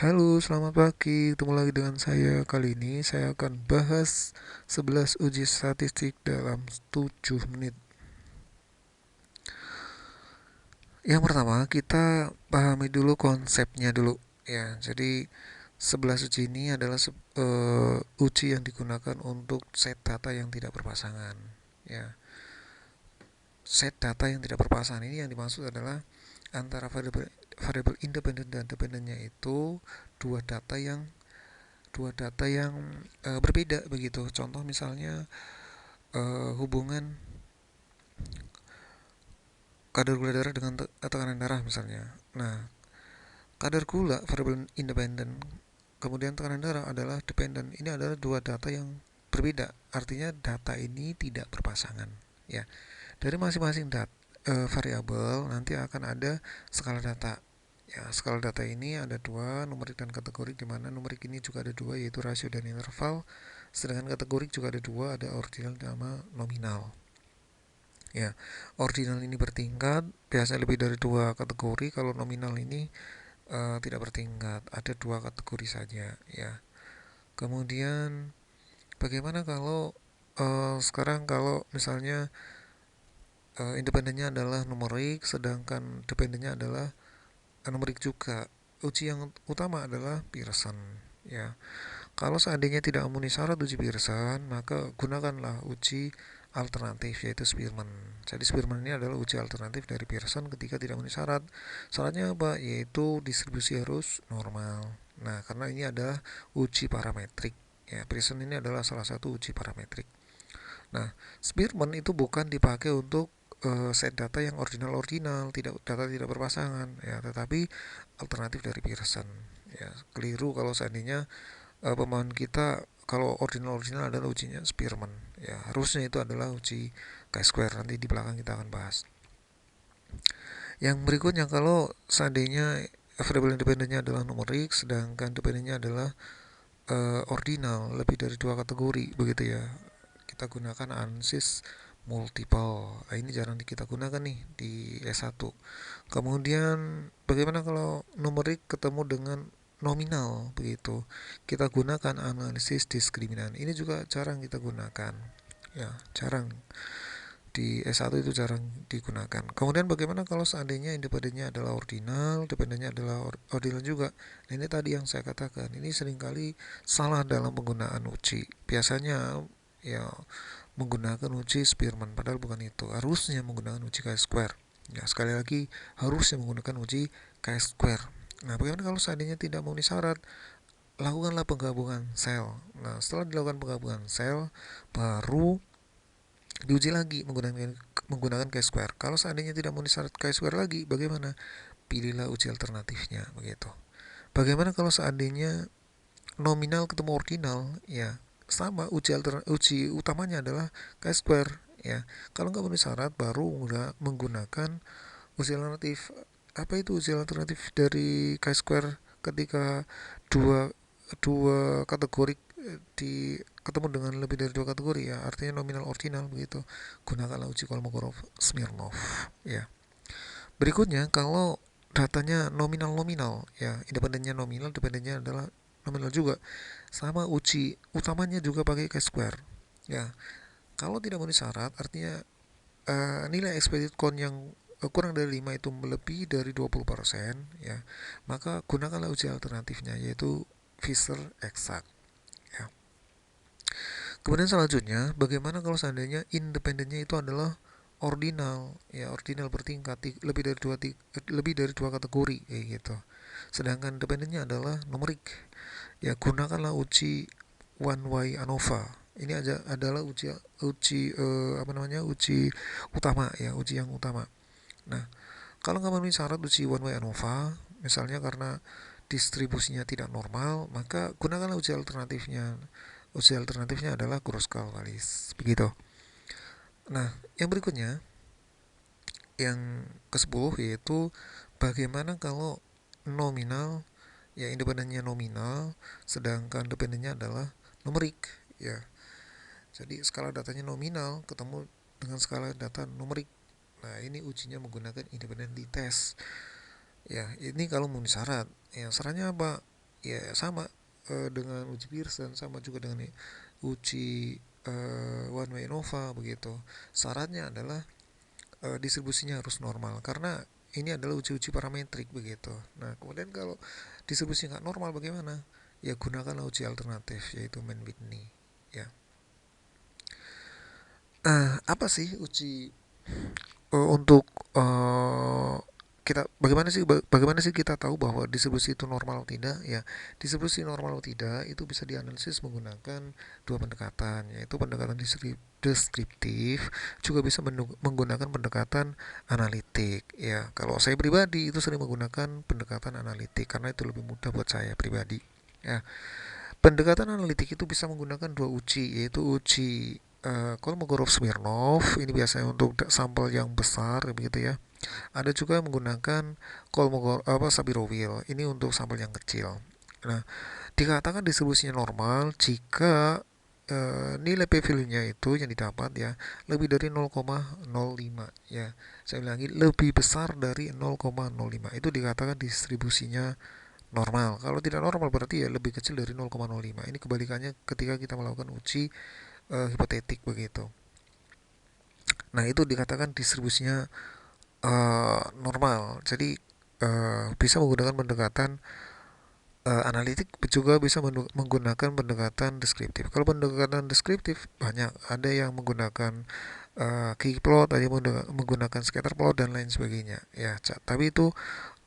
Halo, selamat pagi. Ketemu lagi dengan saya. Kali ini saya akan bahas 11 uji statistik dalam 7 menit. Yang pertama, kita pahami dulu konsepnya dulu. Ya, jadi 11 uji ini adalah uji yang digunakan untuk set data yang tidak berpasangan. Ya, set data yang tidak berpasangan ini yang dimaksud adalah antara variabel independen dan dependennya itu dua data yang berbeda begitu. Contoh misalnya hubungan kadar gula darah dengan tekanan darah misalnya. Nah, kadar gula variabel independen, kemudian tekanan darah adalah dependen. Ini adalah dua data yang berbeda. Artinya data ini tidak berpasangan. Ya, dari masing-masing variabel nanti akan ada skala data. Ya, skala data ini ada dua, numerik dan kategorik, di mana numerik ini juga ada dua, yaitu rasio dan interval. Sedangkan kategorik juga ada dua, ada ordinal sama nominal. Ya, ordinal ini bertingkat, biasanya lebih dari dua kategori. Kalau nominal ini tidak bertingkat, ada dua kategori saja. Ya, kemudian bagaimana kalau sekarang kalau misalnya independennya adalah numerik, sedangkan dependennya adalah numerik juga. Uji yang utama adalah Pearson. Ya, kalau seandainya tidak memenuhi syarat uji Pearson, maka gunakanlah uji alternatif yaitu Spearman. Jadi Spearman ini adalah uji alternatif dari Pearson ketika tidak memenuhi syarat. Syaratnya apa? Yaitu distribusi harus normal. Nah, karena ini adalah uji parametrik. Ya, Pearson ini adalah salah satu uji parametrik. Nah, Spearman itu bukan dipakai untuk set data yang ordinal-ordinal, tidak data tidak berpasangan, ya, tetapi alternatif dari Pearson. Ya, keliru kalau seandainya pemahaman kita kalau ordinal-ordinal adalah ujinya Spearman. Ya, harusnya itu adalah uji chi-square. Nanti di belakang kita akan bahas. Yang berikutnya kalau seandainya variabel independennya adalah numerik, sedangkan dependennya adalah ordinal lebih dari dua kategori, begitu ya. Kita gunakan analisis multiple. Nah, ini jarang kita gunakan nih di S1. Kemudian bagaimana kalau numerik ketemu dengan nominal begitu? Kita gunakan analisis diskriminan. Ini juga jarang kita gunakan. Ya, jarang di S1 itu jarang digunakan. Kemudian bagaimana kalau seandainya independennya adalah ordinal, dependennya adalah ordinal juga. Nah, ini tadi yang saya katakan, ini seringkali salah dalam penggunaan uji. Biasanya ya menggunakan uji Spearman, padahal bukan itu. Harusnya menggunakan uji chi-square. Ya, sekali lagi harusnya menggunakan uji chi-square. Nah, bagaimana kalau seandainya tidak memenuhi syarat? Lakukanlah penggabungan sel. Nah, setelah dilakukan penggabungan sel, baru diuji lagi menggunakan chi-square. Kalau seandainya tidak memenuhi syarat chi-square lagi, bagaimana? Pilihlah uji alternatifnya begitu. Bagaimana kalau seandainya nominal ketemu ordinal? Ya, sama uji utamanya adalah chi-square. Ya, kalau nggak memenuhi syarat baru menggunakan uji alternatif. Apa itu uji alternatif dari chi-square ketika dua dua kategori di ketemu dengan lebih dari dua kategori, ya, artinya nominal ordinal begitu. Gunakanlah uji Kolmogorov Smirnov. Ya, berikutnya kalau datanya nominal nominal, ya, independennya nominal, dependennya adalah nominal juga, sama uji utamanya juga pakai chi-square. Ya, kalau tidak memenuhi syarat artinya nilai expected count yang kurang dari 5 itu melebihi dari 20%, ya, maka gunakanlah uji alternatifnya yaitu Fisher exact, ya. Kemudian selanjutnya, bagaimana kalau seandainya independennya itu adalah ordinal, ya, ordinal bertingkat lebih dari dua kategori kayak gitu. Sedangkan dependennya adalah numerik, ya, gunakanlah uji one way ANOVA. Ini aja adalah uji uji apa namanya, uji utama, ya, uji yang utama. Nah, kalau nggak memenuhi syarat uji one way ANOVA, misalnya karena distribusinya tidak normal, maka gunakanlah uji alternatifnya. Uji alternatifnya adalah Kruskal-Wallis. Begitu. Nah, yang berikutnya, yang ke-10, yaitu bagaimana kalau nominal, ya, independennya nominal, sedangkan dependennya adalah numerik, ya. Jadi skala datanya nominal ketemu dengan skala data numerik. Nah, ini ujinya menggunakan independently test. Ya, ini kalau memenuhi syarat. Ya, syaratnya apa? Ya sama dengan uji Pearson, sama juga dengan uji one way ANOVA begitu. Syaratnya adalah distribusinya harus normal karena ini adalah uji-uji parametrik begitu. Nah, kemudian kalau distribusi nggak normal bagaimana? Ya gunakanlah uji alternatif yaitu Mann-Whitney. Ya, apa sih uji untuk uh, kita bagaimana sih kita tahu bahwa distribusi itu normal atau tidak ya, distribusi normal atau tidak itu bisa dianalisis menggunakan dua pendekatan, yaitu pendekatan deskriptif, juga bisa menggunakan pendekatan analitik ya. Kalau saya pribadi itu sering menggunakan pendekatan analitik karena itu lebih mudah buat saya pribadi ya. Pendekatan analitik itu bisa menggunakan dua uji, yaitu uji Kolmogorov-Smirnov, ini biasanya untuk sampel yang besar begitu ya. Ada juga yang menggunakan Sapir-Wheel, ini untuk sampel yang kecil. Nah, dikatakan distribusinya normal jika nilai p-value-nya itu yang didapat ya lebih dari 0,05 ya. Saya ulangi, lebih besar dari 0,05 itu dikatakan distribusinya normal. Kalau tidak normal berarti ya lebih kecil dari 0,05. Ini kebalikannya ketika kita melakukan uji hipotetik begitu. Nah, itu dikatakan distribusinya normal. Jadi bisa menggunakan pendekatan analitik, juga bisa menggunakan pendekatan deskriptif. Kalau pendekatan deskriptif banyak, ada yang menggunakan key plot, ada yang menggunakan scatter plot dan lain sebagainya. Ya, tapi itu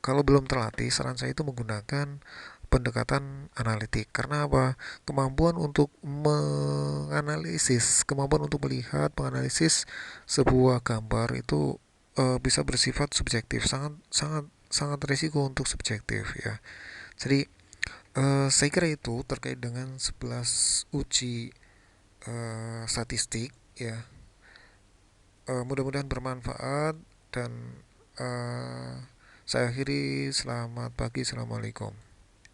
kalau belum terlatih, saran saya itu menggunakan pendekatan analitik. Karena apa? Kemampuan untuk menganalisis, kemampuan untuk melihat, menganalisis sebuah gambar itu bisa bersifat subjektif, sangat sangat sangat risiko untuk subjektif ya. Jadi saya kira itu terkait dengan 11 uji statistik ya. Mudah-mudahan bermanfaat dan uh, saya akhiri. Selamat pagi, assalamualaikum.